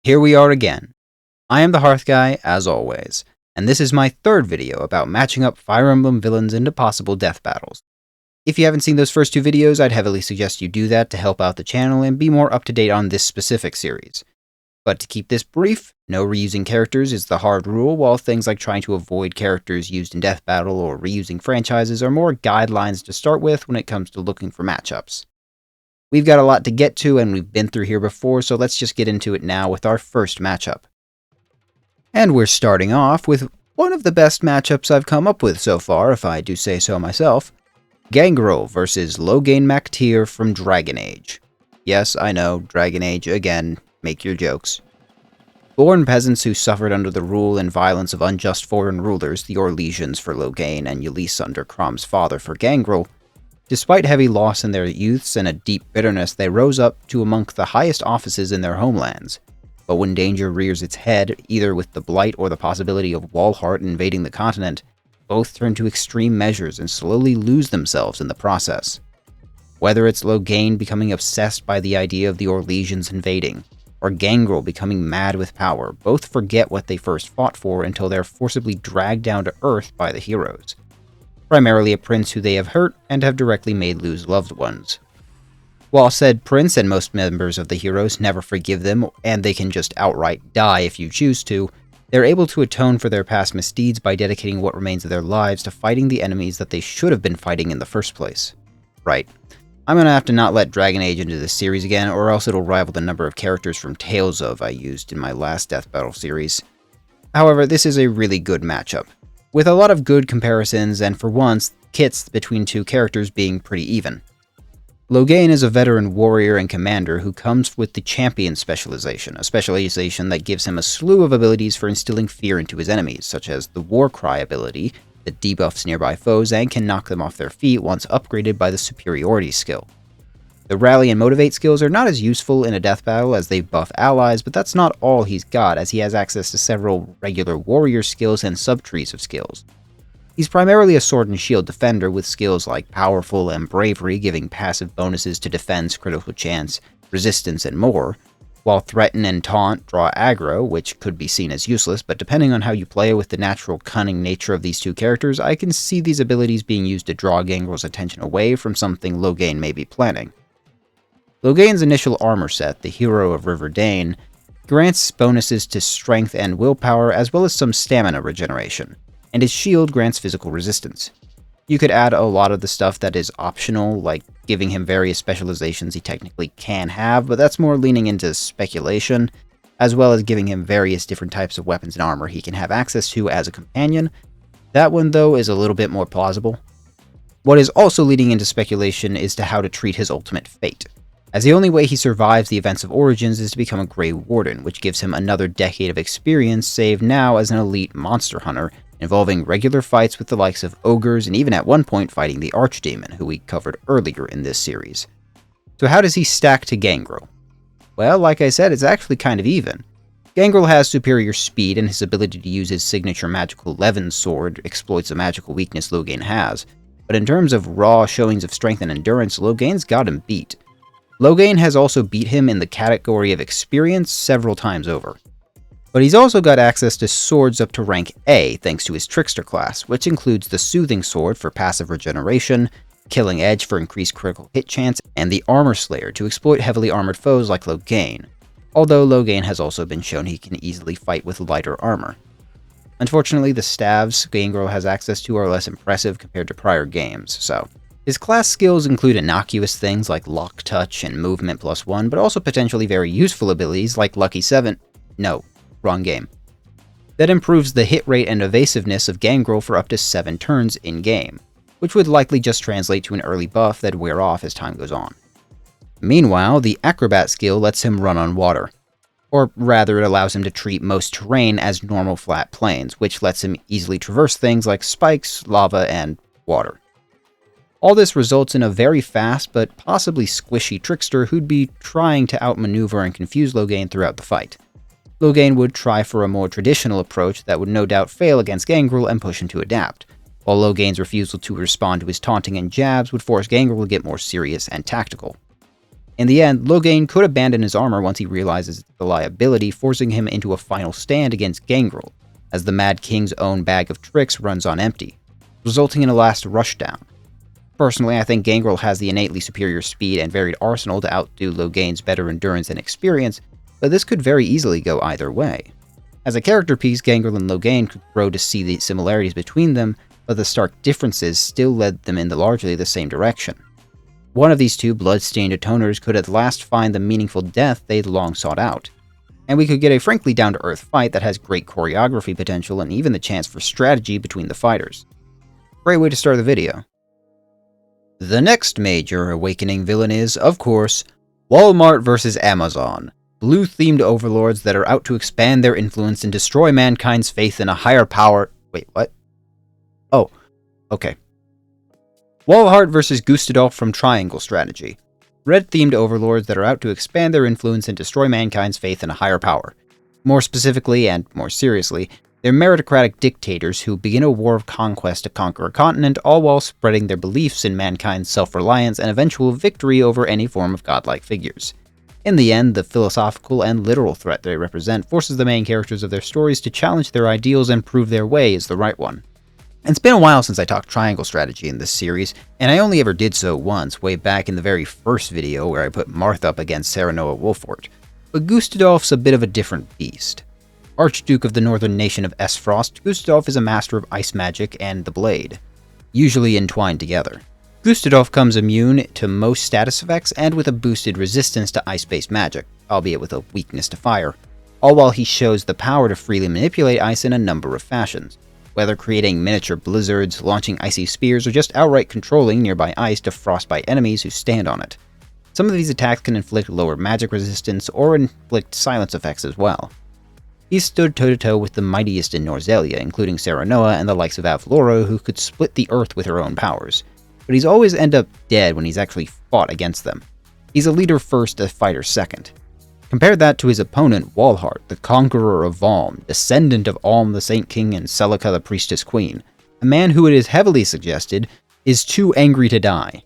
Here we are again. I am the Hearth Guy, as always, and this is my third video about matching up Fire Emblem villains into possible death battles. If you haven't seen those first two videos, I'd heavily suggest you do that to help out the channel and be more up to date on this specific series. But to keep this brief, no reusing characters is the hard rule, while things like trying to avoid characters used in death battle or reusing franchises are more guidelines to start with when it comes to looking for matchups. We've got a lot to get to, and we've been through here before, so let's just get into it now with our first matchup. And we're starting off with one of the best matchups I've come up with so far, if I do say so myself. Gangrel versus Loghain MacTeer from Dragon Age. Yes, I know, Dragon Age again, make your jokes. Born peasants who suffered under the rule and violence of unjust foreign rulers, the Orlesians for Loghain and Ylisse under Crom's father for Gangrel, despite heavy loss in their youths and a deep bitterness, they rose up to among the highest offices in their homelands. But when danger rears its head, either with the blight or the possibility of Walhart invading the continent, both turn to extreme measures and slowly lose themselves in the process. Whether it's Loghain becoming obsessed by the idea of the Orlesians invading, or Gangrel becoming mad with power, both forget what they first fought for until they're forcibly dragged down to earth by the heroes. Primarily a prince who they have hurt and have directly made lose loved ones. While said prince and most members of the heroes never forgive them, and they can just outright die if you choose to, they're able to atone for their past misdeeds by dedicating what remains of their lives to fighting the enemies that they should have been fighting in the first place. Right. I'm gonna have to not let Dragon Age into this series again, or else it'll rival the number of characters from Tales of I used in my last Death Battle series. However, this is a really good matchup, with a lot of good comparisons and for once, kits between two characters being pretty even. Loghain is a veteran warrior and commander who comes with the champion specialization, a specialization that gives him a slew of abilities for instilling fear into his enemies, such as the War Cry ability that debuffs nearby foes and can knock them off their feet once upgraded by the superiority skill. The Rally and Motivate skills are not as useful in a death battle as they buff allies, but that's not all he's got, as he has access to several regular warrior skills and subtrees of skills. He's primarily a sword and shield defender with skills like Powerful and Bravery giving passive bonuses to defense, critical chance, resistance, and more, while Threaten and Taunt draw aggro, which could be seen as useless, but depending on how you play with the natural cunning nature of these two characters, I can see these abilities being used to draw Gangrel's attention away from something Loghain may be planning. Loghain's initial armor set, the Hero of River Dane, grants bonuses to strength and willpower as well as some stamina regeneration, and his shield grants physical resistance. You could add a lot of the stuff that is optional, like giving him various specializations he technically can have, but that's more leaning into speculation, as well as giving him various different types of weapons and armor he can have access to as a companion. That one, though, is a little bit more plausible. What is also leading into speculation is to how to treat his ultimate fate, as the only way he survives the events of Origins is to become a Grey Warden, which gives him another decade of experience, save now as an elite monster hunter, involving regular fights with the likes of ogres and even at one point fighting the Archdemon, who we covered earlier in this series. So how does he stack to Gangrel? Well, like I said, it's actually kind of even. Gangrel has superior speed, and his ability to use his signature magical Levin sword exploits a magical weakness Loghain has, but in terms of raw showings of strength and endurance, Loghain's got him beat. Loghain has also beat him in the category of experience several times over. But he's also got access to swords up to rank A thanks to his Trickster class, which includes the Soothing Sword for passive regeneration, Killing Edge for increased critical hit chance, and the Armor Slayer to exploit heavily armored foes like Loghain, although Loghain has also been shown he can easily fight with lighter armor. Unfortunately, the staves Gangrel has access to are less impressive compared to prior games, so his class skills include innocuous things like Lock Touch and Movement +1, but also potentially very useful abilities like Lucky 7. No, wrong game. That improves the hit rate and evasiveness of Gangrel for up to 7 turns in-game, which would likely just translate to an early buff that'd wear off as time goes on. Meanwhile, the Acrobat skill lets him run on water. Or rather, it allows him to treat most terrain as normal flat plains, which lets him easily traverse things like spikes, lava, and water. All this results in a very fast but possibly squishy Trickster who'd be trying to outmaneuver and confuse Loghain throughout the fight. Loghain would try for a more traditional approach that would no doubt fail against Gangrel and push him to adapt, while Loghain's refusal to respond to his taunting and jabs would force Gangrel to get more serious and tactical. In the end, Loghain could abandon his armor once he realizes the liability, forcing him into a final stand against Gangrel, as the Mad King's own bag of tricks runs on empty, resulting in a last rushdown. Personally, I think Gangrel has the innately superior speed and varied arsenal to outdo Loghain's better endurance and experience, but this could very easily go either way. As a character piece, Gangrel and Loghain could grow to see the similarities between them, but the stark differences still led them in largely the same direction. One of these two blood-stained atoners could at last find the meaningful death they'd long sought out, and we could get a frankly down-to-earth fight that has great choreography potential and even the chance for strategy between the fighters. Great way to start the video. The next major awakening villain is, of course, Walmart vs. Amazon, blue-themed overlords that are out to expand their influence and destroy mankind's faith in a higher power. Wait, what? Oh, okay. Walhart vs. Gustadolf from Triangle Strategy. Red-themed overlords that are out to expand their influence and destroy mankind's faith in a higher power. More specifically, and more seriously, they're meritocratic dictators who begin a war of conquest to conquer a continent, all while spreading their beliefs in mankind's self-reliance and eventual victory over any form of godlike figures. In the end, the philosophical and literal threat they represent forces the main characters of their stories to challenge their ideals and prove their way is the right one. It's been a while since I talked Triangle Strategy in this series, and I only ever did so once, way back in the very first video where I put Marth up against Serenoa Wolfort. But Gustadolf's a bit of a different beast. Archduke of the northern nation of Esfrost, Gustadolf is a master of ice magic and the blade, usually entwined together. Gustadolf comes immune to most status effects and with a boosted resistance to ice-based magic, albeit with a weakness to fire, all while he shows the power to freely manipulate ice in a number of fashions, whether creating miniature blizzards, launching icy spears, or just outright controlling nearby ice to frostbite enemies who stand on it. Some of these attacks can inflict lower magic resistance or inflict silence effects as well. He's stood toe-to-toe with the mightiest in Norzelia, including Serenoa and the likes of Avlora, who could split the earth with her own powers, but he's always end up dead when he's actually fought against them. He's a leader first, a fighter second. Compare that to his opponent, Walhart, the conqueror of Valm, descendant of Alm the Saint King and Celica the Priestess Queen, a man who it is heavily suggested is too angry to die.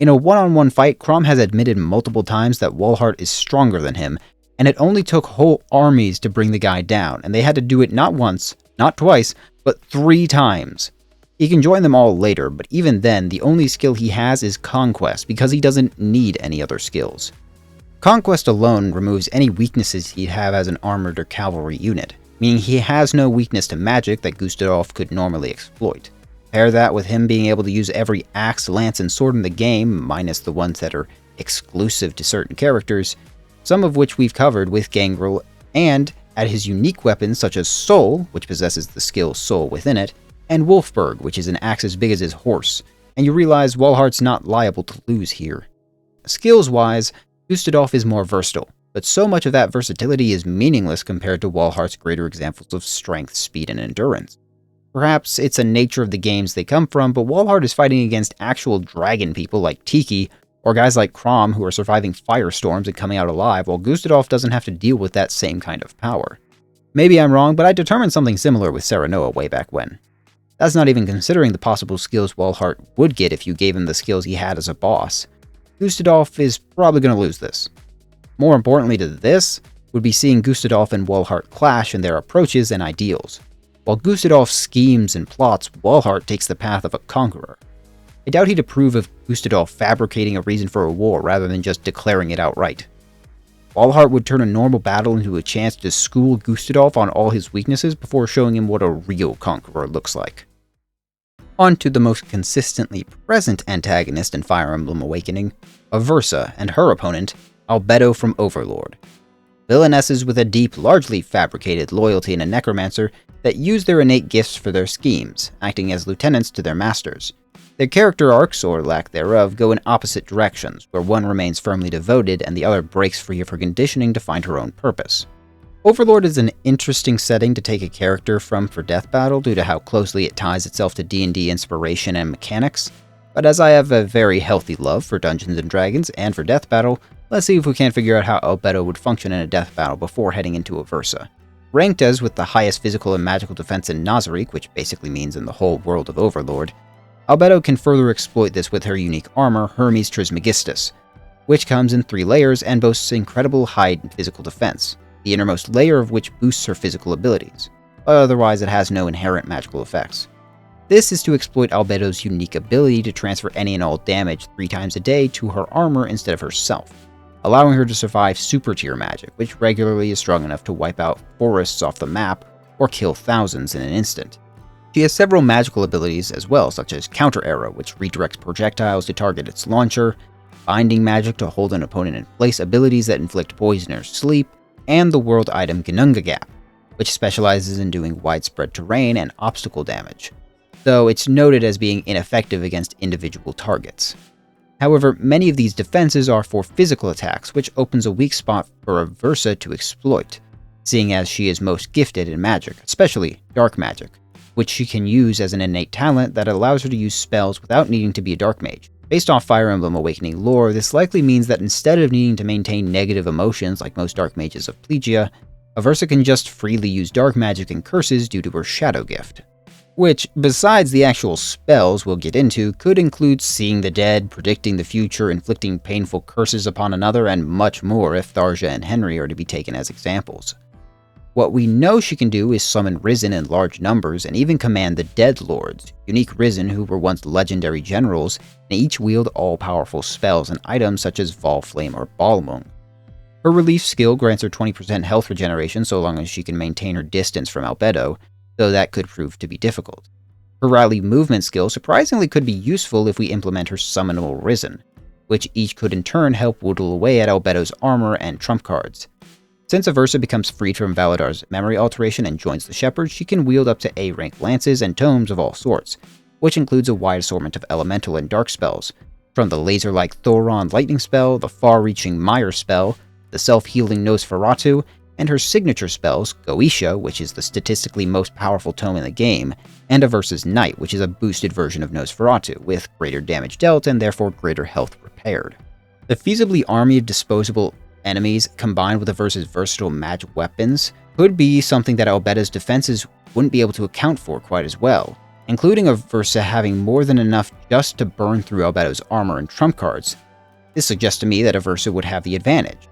In a one-on-one fight, Crom has admitted multiple times that Walhart is stronger than him, and it only took whole armies to bring the guy down, and they had to do it not once, not twice, but 3 times. He can join them all later, but even then, the only skill he has is Conquest, because he doesn't need any other skills. Conquest alone removes any weaknesses he'd have as an armored or cavalry unit, meaning he has no weakness to magic that Gustadolf could normally exploit. Pair that with him being able to use every axe, lance, and sword in the game, minus the ones that are exclusive to certain characters, some of which we've covered with Gangrel, and add his unique weapons such as Soul, which possesses the skill Soul within it, and Wolfberg, which is an axe as big as his horse, and you realize Walhart's not liable to lose here. Skills-wise, Gustadolf is more versatile, but so much of that versatility is meaningless compared to Walhart's greater examples of strength, speed, and endurance. Perhaps it's a nature of the games they come from, but Walhart is fighting against actual dragon people like Tiki, or guys like Crom who are surviving firestorms and coming out alive, while Gustadolf doesn't have to deal with that same kind of power. Maybe I'm wrong, but I determined something similar with Serenoa way back when. That's not even considering the possible skills Walhart would get if you gave him the skills he had as a boss. Gustadolf is probably going to lose this. More importantly to this, would be seeing Gustadolf and Walhart clash in their approaches and ideals. While Gustadolf schemes and plots, Walhart takes the path of a conqueror. I doubt he'd approve of Gustadolf fabricating a reason for a war rather than just declaring it outright. Walhart would turn a normal battle into a chance to school Gustadolf on all his weaknesses before showing him what a real conqueror looks like. On to the most consistently present antagonist in Fire Emblem Awakening, Aversa and her opponent, Albedo from Overlord. Villainesses with a deep, largely fabricated loyalty and a necromancer that use their innate gifts for their schemes, acting as lieutenants to their masters. Their character arcs, or lack thereof, go in opposite directions, where one remains firmly devoted and the other breaks free of her conditioning to find her own purpose. Overlord is an interesting setting to take a character from for Death Battle due to how closely it ties itself to D&D inspiration and mechanics, but as I have a very healthy love for Dungeons & Dragons and for Death Battle, let's see if we can't figure out how Albedo would function in a Death Battle before heading into Aversa. Ranked as with the highest physical and magical defense in Nazarick, which basically means in the whole world of Overlord, Albedo can further exploit this with her unique armor, Hermes Trismegistus. which comes in 3 layers and boasts incredible high physical defense, the innermost layer of which boosts her physical abilities, but otherwise it has no inherent magical effects. This is to exploit Albedo's unique ability to transfer any and all damage 3 times a day to her armor instead of herself, allowing her to survive super tier magic, which regularly is strong enough to wipe out forests off the map or kill thousands in an instant. She has several magical abilities as well, such as Counter Arrow, which redirects projectiles to target its launcher, Binding Magic to hold an opponent in place, abilities that inflict poison or sleep, and the world item Gnunga Gap, which specializes in doing widespread terrain and obstacle damage, though it's noted as being ineffective against individual targets. However, many of these defenses are for physical attacks, which opens a weak spot for Aversa to exploit, seeing as she is most gifted in magic, especially dark magic, which she can use as an innate talent that allows her to use spells without needing to be a dark mage. Based off Fire Emblem Awakening lore, this likely means that instead of needing to maintain negative emotions like most dark mages of Plegia, Aversa can just freely use dark magic and curses due to her shadow gift, which, besides the actual spells we'll get into, could include seeing the dead, predicting the future, inflicting painful curses upon another, and much more if Tharja and Henry are to be taken as examples. What we know she can do is summon Risen in large numbers and even command the Dead Lords, unique Risen who were once legendary generals and each wield all-powerful spells and items such as Vol Flame or Balmung. Her relief skill grants her 20% health regeneration so long as she can maintain her distance from Albedo, though that could prove to be difficult. Her rally movement skill surprisingly could be useful if we implement her Summonable Risen, which each could in turn help whittle away at Albedo's armor and trump cards. Since Aversa becomes freed from Valadar's memory alteration and joins the Shepherds, she can wield up to A-rank lances and tomes of all sorts, which includes a wide assortment of elemental and dark spells, from the laser-like Thoron lightning spell, the far-reaching Mire spell, the self-healing Nosferatu, and her signature spells, Goetia, which is the statistically most powerful tome in the game, and Aversa's Knight, which is a boosted version of Nosferatu, with greater damage dealt and therefore greater health repaired. The feasibly army of disposable enemies combined with Aversa's versatile magic weapons could be something that Albedo's defenses wouldn't be able to account for quite as well, including Aversa having more than enough just to burn through Albedo's armor and trump cards. This suggests to me that Aversa would have the advantage.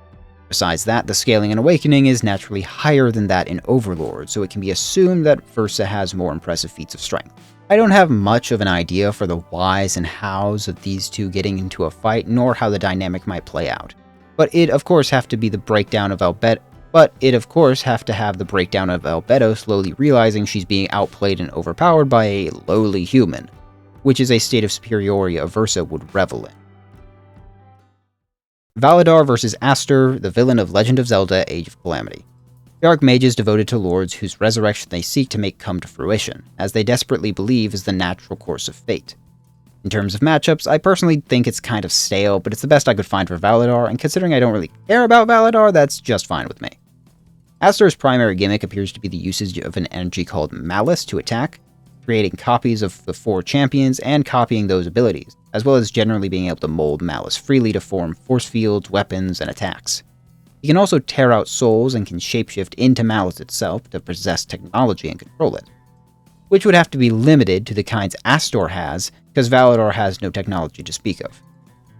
Besides that, the scaling in Awakening is naturally higher than that in Overlord, so it can be assumed that Aversa has more impressive feats of strength. I don't have much of an idea for the whys and hows of these two getting into a fight, nor how the dynamic might play out. But it'd of course have to have the breakdown of Albedo slowly realizing she's being outplayed and overpowered by a lowly human, which is a state of superiority Aversa would revel in. Valadar vs. Aster, the villain of Legend of Zelda: Age of Calamity. Dark mages devoted to lords whose resurrection they seek to make come to fruition, as they desperately believe is the natural course of fate. In terms of matchups, I personally think it's kind of stale, but it's the best I could find for Valadar, and considering I don't really care about Valadar, that's just fine with me. Aster's primary gimmick appears to be the usage of an energy called Malice to attack, creating copies of the 4 champions and copying those abilities, as well as generally being able to mold Malice freely to form force fields, weapons, and attacks. He can also tear out souls and can shapeshift into Malice itself to possess technology and control it, which would have to be limited to the kinds Astor has, because Valadar has no technology to speak of.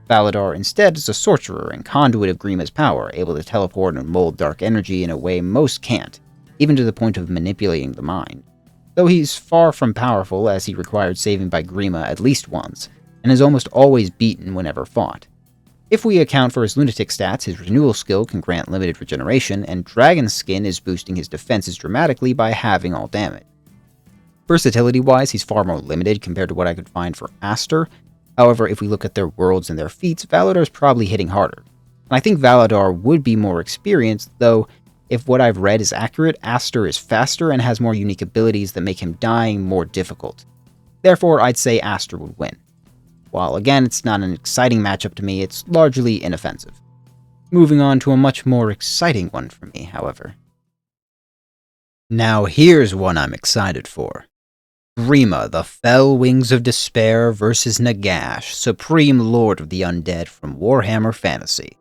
Valadar instead is a sorcerer and conduit of Grima's power, able to teleport and mold dark energy in a way most can't, even to the point of manipulating the mind. Though he's far from powerful, as he required saving by Grima at least once, and is almost always beaten whenever fought. If we account for his lunatic stats, his renewal skill can grant limited regeneration, and Dragon Skin is boosting his defenses dramatically by halving all damage. Versatility-wise, he's far more limited compared to what I could find for Aster. However, if we look at their worlds and their feats, Valadar's probably hitting harder. And I think Valadar would be more experienced, though if what I've read is accurate, Aster is faster and has more unique abilities that make him dying more difficult. Therefore, I'd say Aster would win. While again, it's not an exciting matchup to me, it's largely inoffensive. Moving on to a much more exciting one for me, however. Now here's one I'm excited for. Grima, the Fell Wings of Despair vs. Nagash, Supreme Lord of the Undead from Warhammer Fantasy.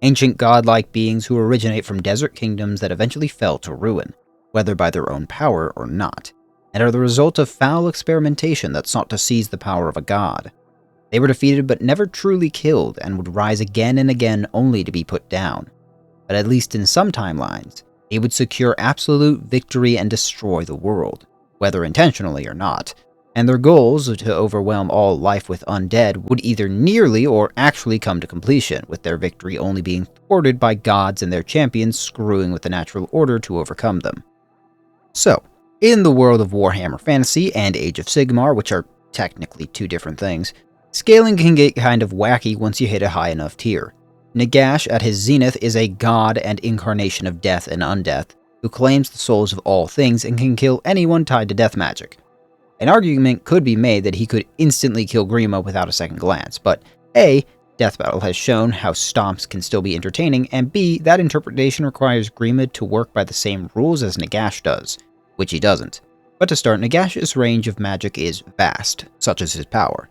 Ancient godlike beings who originate from desert kingdoms that eventually fell to ruin, whether by their own power or not, and are the result of foul experimentation that sought to seize the power of a god. They were defeated but never truly killed, and would rise again and again only to be put down. But at least in some timelines, they would secure absolute victory and destroy the world, whether intentionally or not, and their goals to overwhelm all life with undead would either nearly or actually come to completion, with their victory only being thwarted by gods and their champions screwing with the natural order to overcome them. So, in the world of Warhammer Fantasy and Age of Sigmar, which are technically two different things, scaling can get kind of wacky once you hit a high enough tier. Nagash at his zenith is a god and incarnation of death and undeath, who claims the souls of all things and can kill anyone tied to death magic. An argument could be made that he could instantly kill Grima without a second glance, but A, Death Battle has shown how stomps can still be entertaining, and B, that interpretation requires Grima to work by the same rules as Nagash does, which he doesn't. But to start, Nagash's range of magic is vast, such as his power,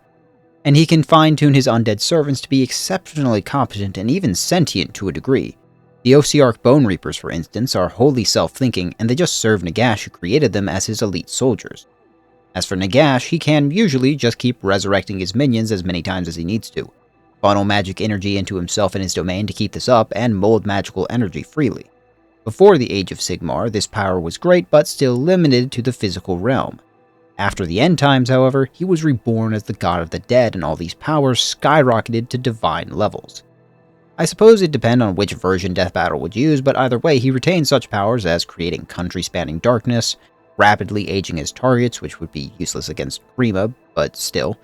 and he can fine-tune his undead servants to be exceptionally competent and even sentient to a degree. The Osiarch Bone Reapers, for instance, are wholly self-thinking, and they just serve Nagash, who created them, as his elite soldiers. As for Nagash, he can usually just keep resurrecting his minions as many times as he needs to, funnel magic energy into himself and his domain to keep this up, and mold magical energy freely. Before the Age of Sigmar, this power was great, but still limited to the physical realm. After the end times, however, he was reborn as the god of the dead, and all these powers skyrocketed to divine levels. I suppose it depends on which version Death Battle would use, but either way, he retained such powers as creating country-spanning darkness, rapidly aging his targets, which would be useless against Grima, but still,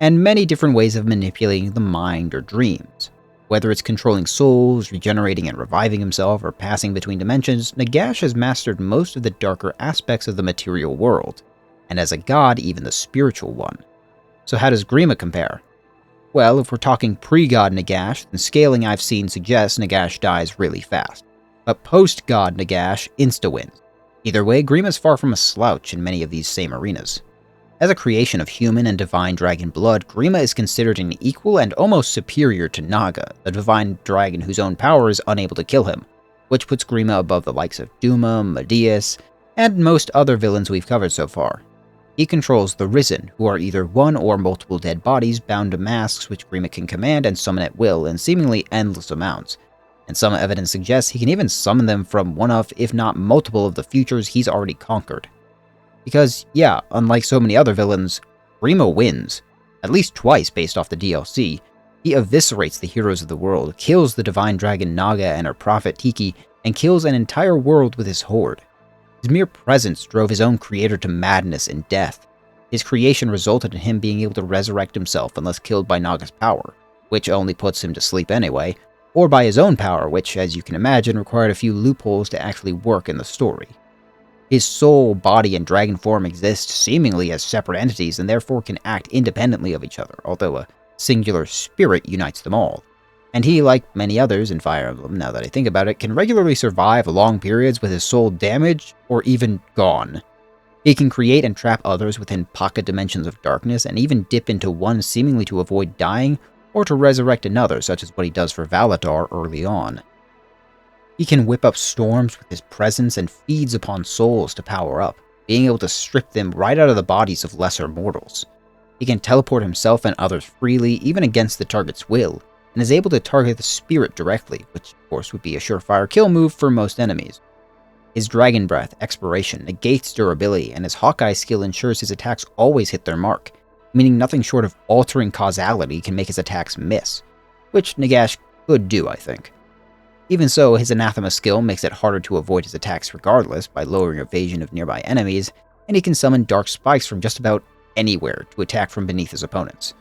and many different ways of manipulating the mind or dreams. Whether it's controlling souls, regenerating and reviving himself, or passing between dimensions, Nagash has mastered most of the darker aspects of the material world, and as a god, even the spiritual one. So how does Grima compare? Well, if we're talking pre-god Nagash, then scaling I've seen suggests Nagash dies really fast, but post-god Nagash insta-wins. Either way, Grima's far from a slouch in many of these same arenas. As a creation of human and divine dragon blood, Grima is considered an equal and almost superior to Naga, the divine dragon whose own power is unable to kill him, which puts Grima above the likes of Duma, Medius, and most other villains we've covered so far. He controls the Risen, who are either one or multiple dead bodies bound to masks which Grima can command and summon at will in seemingly endless amounts, and some evidence suggests he can even summon them from one of, if not multiple of the futures he's already conquered. Because, yeah, unlike so many other villains, Grima wins, at least twice based off the DLC. He eviscerates the heroes of the world, kills the divine dragon Naga and her prophet Tiki, and kills an entire world with his horde. His mere presence drove his own creator to madness and death. His creation resulted in him being able to resurrect himself unless killed by Naga's power, which only puts him to sleep anyway, or by his own power, which, as you can imagine, required a few loopholes to actually work in the story. His soul, body, and dragon form exist seemingly as separate entities and therefore can act independently of each other, although a singular spirit unites them all. And he, like many others in Fire Emblem, now that I think about it, can regularly survive long periods with his soul damaged or even gone. He can create and trap others within pocket dimensions of darkness and even dip into one seemingly to avoid dying or to resurrect another, such as what he does for Valatar early on. He can whip up storms with his presence and feeds upon souls to power up, being able to strip them right out of the bodies of lesser mortals. He can teleport himself and others freely, even against the target's will, and is able to target the spirit directly, which of course would be a surefire kill move for most enemies. His Dragon Breath, Expiration, negates durability, and his Hawkeye skill ensures his attacks always hit their mark, meaning nothing short of altering causality can make his attacks miss, which Nagash could do, I think. Even so, his Anathema skill makes it harder to avoid his attacks regardless by lowering evasion of nearby enemies, and he can summon dark spikes from just about anywhere to attack from beneath his opponents.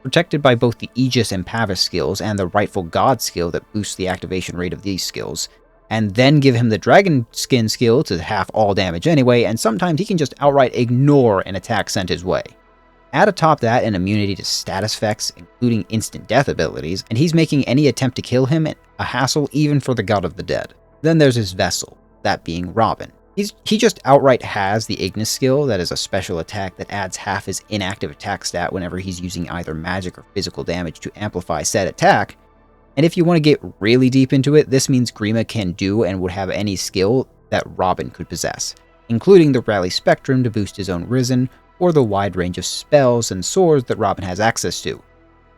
Protected by both the Aegis and Pavis skills and the Rightful God skill that boosts the activation rate of these skills, and then give him the Dragon Skin skill to half all damage anyway, and sometimes he can just outright ignore an attack sent his way. Add atop that an immunity to status effects, including instant death abilities, and he's making any attempt to kill him a hassle even for the God of the Dead. Then there's his Vessel, that being Robin. He just outright has the Ignis skill, that is a special attack that adds half his inactive attack stat whenever he's using either magic or physical damage to amplify said attack. And if you want to get really deep into it, this means Grima can do and would have any skill that Robin could possess, including the Rally Spectrum to boost his own Risen, or the wide range of spells and swords that Robin has access to,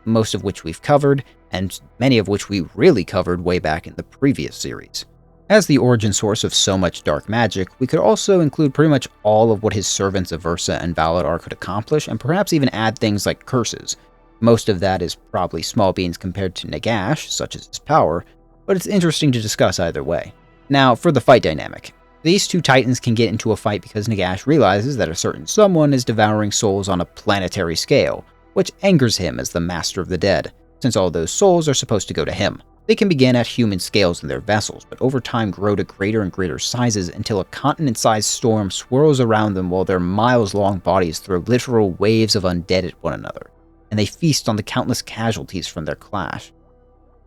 most of which we've covered, and many of which we really covered way back in the previous series. As the origin source of so much dark magic, we could also include pretty much all of what his servants Aversa and Valadar could accomplish, and perhaps even add things like curses. Most of that is probably small beans compared to Nagash, such as his power, but it's interesting to discuss either way. Now, for the fight dynamic. These two titans can get into a fight because Nagash realizes that a certain someone is devouring souls on a planetary scale, which angers him as the master of the dead, since all those souls are supposed to go to him. They can begin at human scales in their vessels, but over time grow to greater and greater sizes until a continent-sized storm swirls around them while their miles-long bodies throw literal waves of undead at one another, and they feast on the countless casualties from their clash.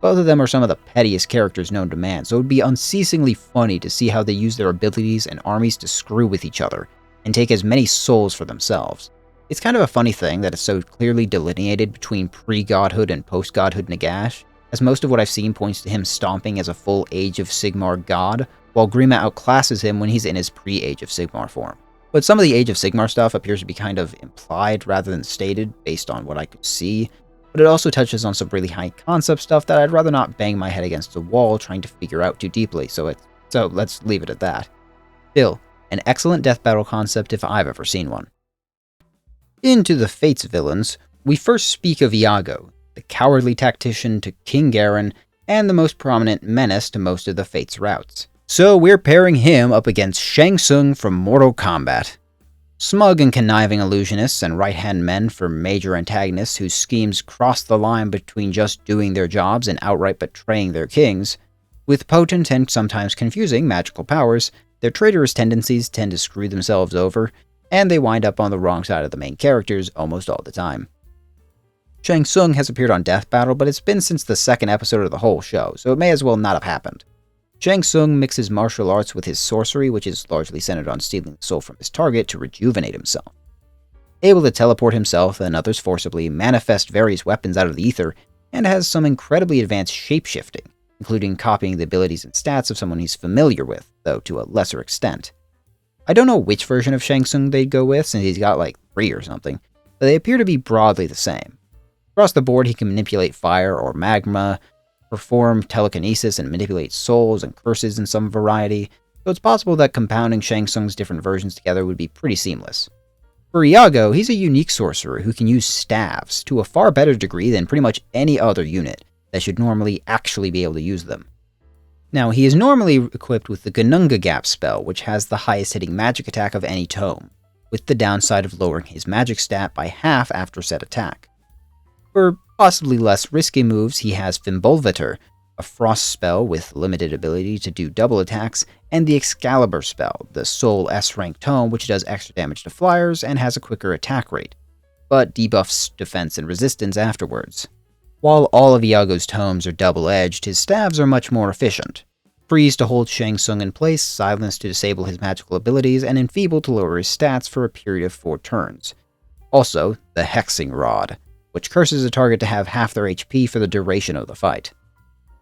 Both of them are some of the pettiest characters known to man, so it would be unceasingly funny to see how they use their abilities and armies to screw with each other, and take as many souls for themselves. It's kind of a funny thing that it's so clearly delineated between pre-godhood and post-godhood Nagash, as most of what I've seen points to him stomping as a full Age of Sigmar god, while Grima outclasses him when he's in his pre-Age of Sigmar form. But some of the Age of Sigmar stuff appears to be kind of implied rather than stated, based on what I could see, but it also touches on some really high concept stuff that I'd rather not bang my head against a wall trying to figure out too deeply, so let's leave it at that. Still, an excellent death battle concept if I've ever seen one. Into the Fates villains, we first speak of Iago, the cowardly tactician to King Garen, and the most prominent menace to most of the Fates routes. So we're pairing him up against Shang Tsung from Mortal Kombat. Smug and conniving illusionists and right-hand men for major antagonists whose schemes cross the line between just doing their jobs and outright betraying their kings. With potent and sometimes confusing magical powers, their traitorous tendencies tend to screw themselves over, and they wind up on the wrong side of the main characters almost all the time. Shang Tsung has appeared on Death Battle, but it's been since the second episode of the whole show, so it may as well not have happened. Shang Tsung mixes martial arts with his sorcery, which is largely centered on stealing the soul from his target to rejuvenate himself. Able to teleport himself and others forcibly, manifest various weapons out of the ether, and has some incredibly advanced shapeshifting, including copying the abilities and stats of someone he's familiar with, though to a lesser extent. I don't know which version of Shang Tsung they'd go with, since he's got like 3 or something, but they appear to be broadly the same. Across the board, he can manipulate fire or magma, perform telekinesis and manipulate souls and curses in some variety, so it's possible that compounding Shang Tsung's different versions together would be pretty seamless. For Iago, he's a unique sorcerer who can use staves to a far better degree than pretty much any other unit that should normally actually be able to use them. Now, he is normally equipped with the Gununga Gap spell, which has the highest hitting magic attack of any tome, with the downside of lowering his magic stat by half after said attack. For possibly less risky moves, he has Fimbulveter, a frost spell with limited ability to do double attacks, and the Excalibur spell, the sole S-rank tome which does extra damage to flyers and has a quicker attack rate, but debuffs defense and resistance afterwards. While all of Iago's tomes are double-edged, his staves are much more efficient. Freeze to hold Shang Tsung in place, Silence to disable his magical abilities, and Enfeeble to lower his stats for a period of 4 turns. Also, the Hexing Rod, which curses a target to have half their HP for the duration of the fight.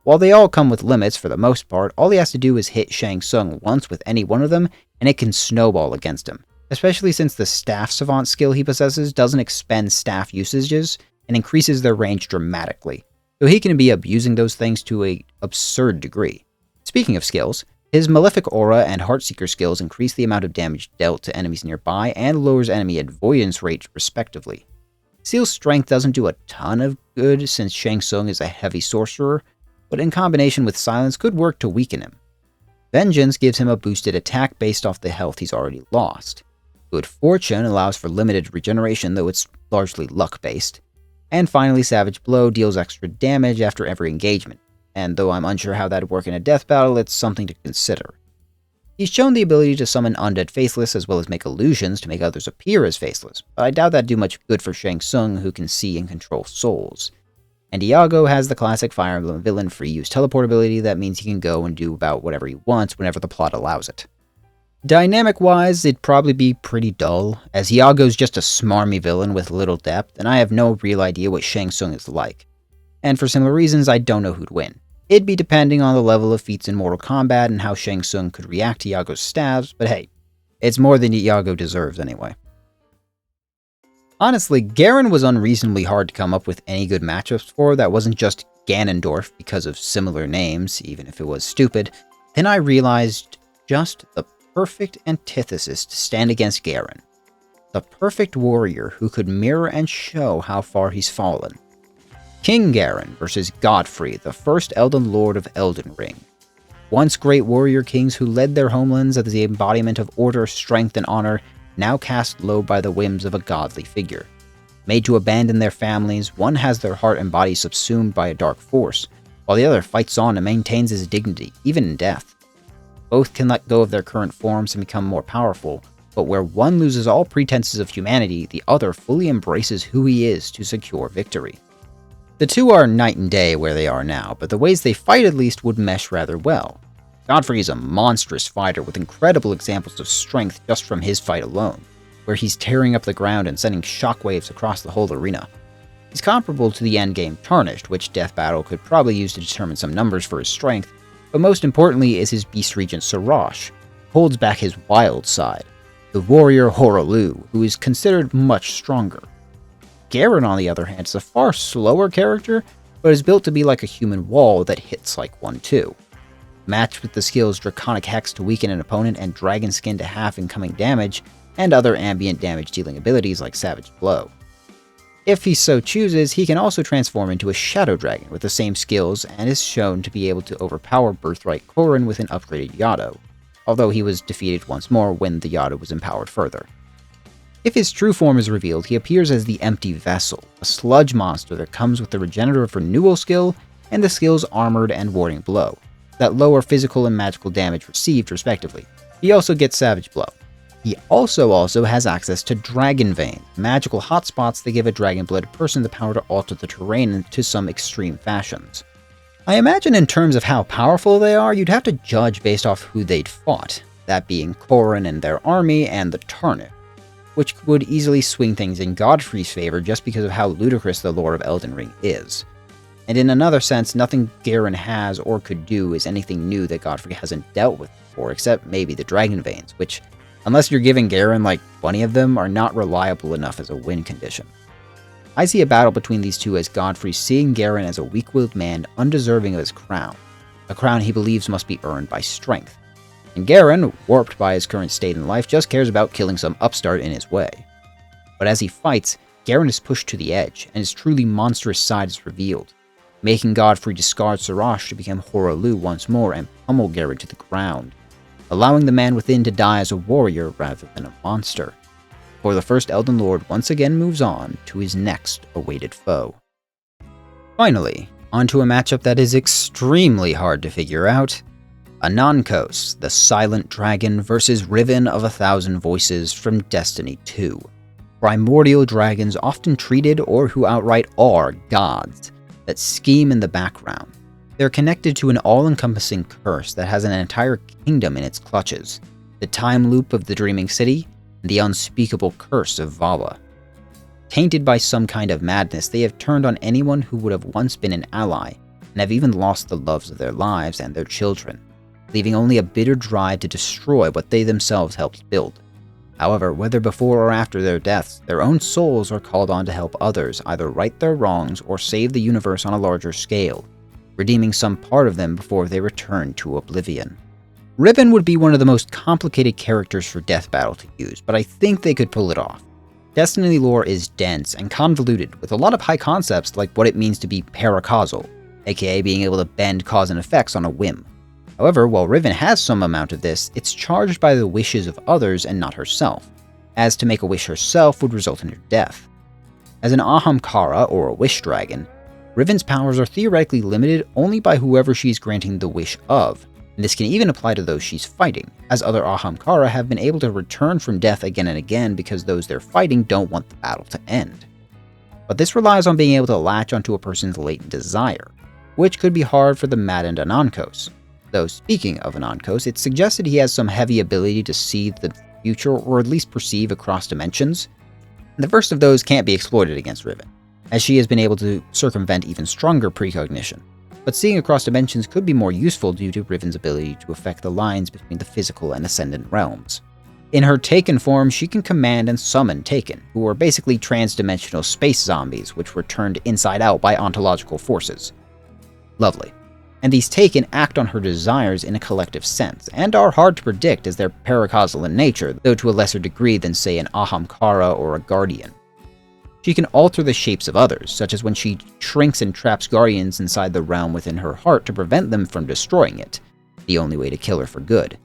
While they all come with limits for the most part, all he has to do is hit Shang Tsung once with any one of them, and it can snowball against him, especially since the Staff Savant skill he possesses doesn't expend staff usages and increases their range dramatically, so he can be abusing those things to an absurd degree. Speaking of skills, his Malefic Aura and Heartseeker skills increase the amount of damage dealt to enemies nearby and lowers enemy avoidance rate respectively. Seal's strength doesn't do a ton of good since Shang Tsung is a heavy sorcerer, but in combination with Silence could work to weaken him. Vengeance gives him a boosted attack based off the health he's already lost. Good Fortune allows for limited regeneration, though it's largely luck-based. And finally, Savage Blow deals extra damage after every engagement, and though I'm unsure how that'd work in a death battle, it's something to consider. He's shown the ability to summon undead faceless as well as make illusions to make others appear as faceless, but I doubt that'd do much good for Shang Tsung, who can see and control souls. And Iago has the classic Fire Emblem villain free use teleport ability that means he can go and do about whatever he wants whenever the plot allows it. Dynamic-wise, it'd probably be pretty dull, as Iago's just a smarmy villain with little depth, and I have no real idea what Shang Tsung is like. And for similar reasons, I don't know who'd win. It'd be depending on the level of feats in Mortal Kombat and how Shang Tsung could react to Iago's stabs, but hey, it's more than Iago deserves anyway. Honestly, Garen was unreasonably hard to come up with any good matchups for that wasn't just Ganondorf because of similar names, even if it was stupid. Then I realized just the perfect antithesis to stand against Garen. The perfect warrior who could mirror and show how far he's fallen. King Garen versus Godfrey, the first Elden Lord of Elden Ring. Once great warrior kings who led their homelands as the embodiment of order, strength, and honor, now cast low by the whims of a godly figure. Made to abandon their families, one has their heart and body subsumed by a dark force, while the other fights on and maintains his dignity, even in death. Both can let go of their current forms and become more powerful, but where one loses all pretenses of humanity, the other fully embraces who he is to secure victory. The two are night and day where they are now, but the ways they fight at least would mesh rather well. Godfrey is a monstrous fighter with incredible examples of strength just from his fight alone, where he's tearing up the ground and sending shockwaves across the whole arena. He's comparable to the endgame Tarnished, which Death Battle could probably use to determine some numbers for his strength, but most importantly is his Beast Regent Siraj, who holds back his wild side, the warrior Hoarah, who is considered much stronger. Garen, on the other hand, is a far slower character, but is built to be like a human wall that hits like one too. Matched with the skills Draconic Hex to weaken an opponent and Dragon Skin to half incoming damage, and other ambient damage dealing abilities like Savage Blow. If he so chooses, he can also transform into a Shadow Dragon with the same skills and is shown to be able to overpower Birthright Corrin with an upgraded Yado, although he was defeated once more when the Yado was empowered further. If his true form is revealed, he appears as the Empty Vessel, a sludge monster that comes with the Regenerative Renewal skill and the skills Armored and Warding Blow, that lower physical and magical damage received respectively. He also gets Savage Blow. He also has access to Dragon Vein, magical hotspots that give a dragon-blooded person the power to alter the terrain into some extreme fashions. I imagine in terms of how powerful they are, you'd have to judge based off who they'd fought, that being Corrin and their army and the Tarnished, which would easily swing things in Godfrey's favor just because of how ludicrous the lore of Elden Ring is. And in another sense, nothing Garen has or could do is anything new that Godfrey hasn't dealt with before, except maybe the Dragon Veins, which, unless you're giving Garen like 20 of them, are not reliable enough as a win condition. I see a battle between these two as Godfrey seeing Garen as a weak-willed man undeserving of his crown, a crown he believes must be earned by strength. And Garen, warped by his current state in life, just cares about killing some upstart in his way. But as he fights, Garen is pushed to the edge, and his truly monstrous side is revealed, making Godfrey discard Siraj to become Hoarah once more and pummel Garen to the ground, allowing the man within to die as a warrior rather than a monster. For the first Elden Lord once again moves on to his next awaited foe. Finally, onto a matchup that is extremely hard to figure out. Anankos, the Silent Dragon versus Riven of 1,000 Voices from Destiny 2. Primordial dragons often treated or who outright are gods that scheme in the background. They're connected to an all-encompassing curse that has an entire kingdom in its clutches, the time loop of the Dreaming City, and the unspeakable curse of Vala. Tainted by some kind of madness, they have turned on anyone who would have once been an ally, and have even lost the loves of their lives and their children, leaving only a bitter drive to destroy what they themselves helped build. However, whether before or after their deaths, their own souls are called on to help others either right their wrongs or save the universe on a larger scale, redeeming some part of them before they return to oblivion. Riven would be one of the most complicated characters for Death Battle to use, but I think they could pull it off. Destiny lore is dense and convoluted, with a lot of high concepts like what it means to be paracausal, aka being able to bend cause and effects on a whim. However, while Riven has some amount of this, it's charged by the wishes of others and not herself, as to make a wish herself would result in her death. As an Ahamkara, or a wish dragon, Riven's powers are theoretically limited only by whoever she's granting the wish of, and this can even apply to those she's fighting, as other Ahamkara have been able to return from death again and again because those they're fighting don't want the battle to end. But this relies on being able to latch onto a person's latent desire, which could be hard for the maddened Anankos. Though speaking of Anankos, it's suggested he has some heavy ability to see the future or at least perceive across dimensions. And the first of those can't be exploited against Riven, as she has been able to circumvent even stronger precognition. But seeing across dimensions could be more useful due to Riven's ability to affect the lines between the physical and ascendant realms. In her Taken form, she can command and summon Taken, who are basically trans-dimensional space zombies which were turned inside out by ontological forces. Lovely. And these Taken act on her desires in a collective sense, and are hard to predict as they're paracausal in nature, though to a lesser degree than say an Ahamkara or a Guardian. She can alter the shapes of others, such as when she shrinks and traps Guardians inside the realm within her heart to prevent them from destroying it, the only way to kill her for good,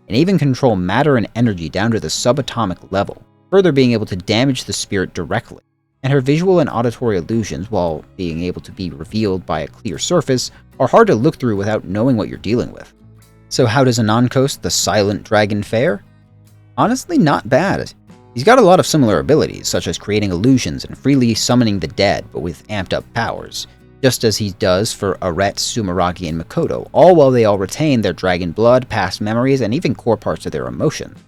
and even control matter and energy down to the subatomic level, further being able to damage the spirit directly. And her visual and auditory illusions, while being able to be revealed by a clear surface, are hard to look through without knowing what you're dealing with. So how does Anankos, the Silent Dragon, fare? Honestly, not bad. He's got a lot of similar abilities, such as creating illusions and freely summoning the dead, but with amped up powers, just as he does for Aret, Sumeragi, and Makoto, all while they all retain their dragon blood, past memories, and even core parts of their emotions.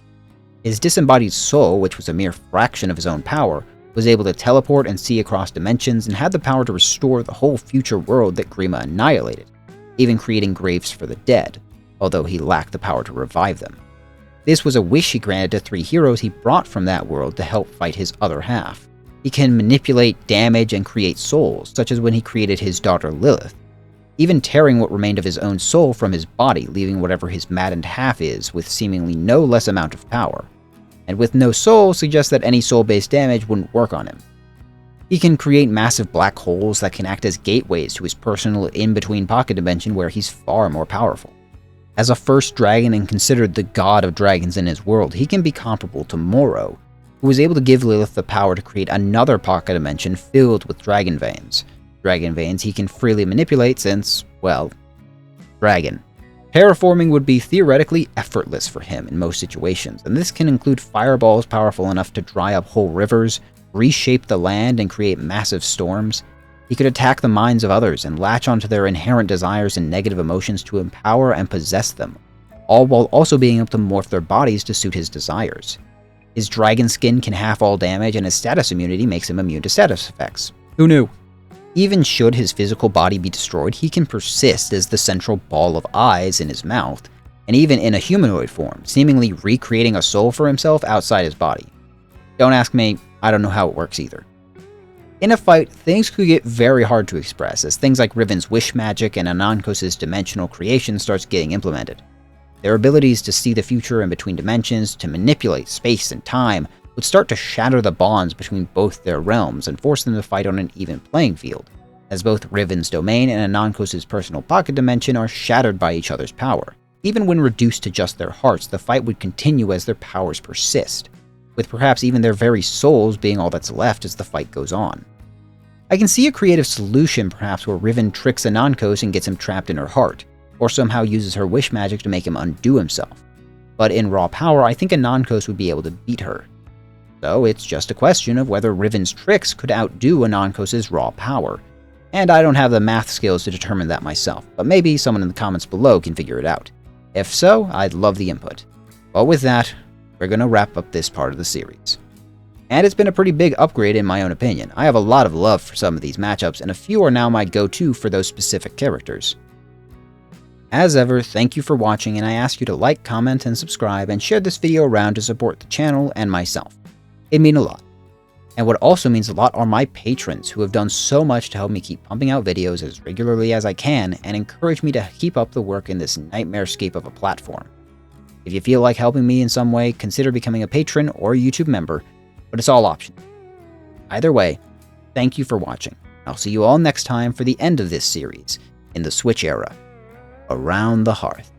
His disembodied soul, which was a mere fraction of his own power, was able to teleport and see across dimensions and had the power to restore the whole future world that Grima annihilated, even creating graves for the dead, although he lacked the power to revive them. This was a wish he granted to 3 heroes he brought from that world to help fight his other half. He can manipulate, damage, and create souls, such as when he created his daughter Lilith, even tearing what remained of his own soul from his body, leaving whatever his maddened half is with seemingly no less amount of power. And with no soul suggests that any soul-based damage wouldn't work on him. He can create massive black holes that can act as gateways to his personal in-between pocket dimension where he's far more powerful. As a first dragon and considered the god of dragons in his world, he can be comparable to Moro, who was able to give Lilith the power to create another pocket dimension filled with dragon veins. Dragon veins he can freely manipulate since, well, dragon. Terraforming would be theoretically effortless for him in most situations, and this can include fireballs powerful enough to dry up whole rivers, reshape the land, and create massive storms. He could attack the minds of others and latch onto their inherent desires and negative emotions to empower and possess them, all while also being able to morph their bodies to suit his desires. His dragon skin can half all damage, and his status immunity makes him immune to status effects. Who knew? Even should his physical body be destroyed, he can persist as the central ball of eyes in his mouth, and even in a humanoid form, seemingly recreating a soul for himself outside his body. Don't ask me, I don't know how it works either. In a fight, things could get very hard to express, as things like Riven's wish magic and Anankos' dimensional creation starts getting implemented. Their abilities to see the future in between dimensions, to manipulate space and time, would start to shatter the bonds between both their realms and force them to fight on an even playing field, as both Riven's domain and Anankos' personal pocket dimension are shattered by each other's power. Even when reduced to just their hearts, the fight would continue as their powers persist, with perhaps even their very souls being all that's left as the fight goes on. I can see a creative solution perhaps where Riven tricks Anankos and gets him trapped in her heart, or somehow uses her wish magic to make him undo himself. But in raw power, I think Anankos would be able to beat her. So it's just a question of whether Riven's tricks could outdo Anankos' raw power, and I don't have the math skills to determine that myself, but maybe someone in the comments below can figure it out. If so, I'd love the input. But with that, we're going to wrap up this part of the series. And it's been a pretty big upgrade in my own opinion. I have a lot of love for some of these matchups, and a few are now my go-to for those specific characters. As ever, thank you for watching, and I ask you to like, comment, and subscribe, and share this video around to support the channel and myself. It'd mean a lot. And what also means a lot are my patrons, who have done so much to help me keep pumping out videos as regularly as I can, and encourage me to keep up the work in this nightmarescape of a platform. If you feel like helping me in some way, consider becoming a patron or a YouTube member, but it's all optional. Either way, thank you for watching. I'll see you all next time for the end of this series, in the Switch era, Around the Hearth.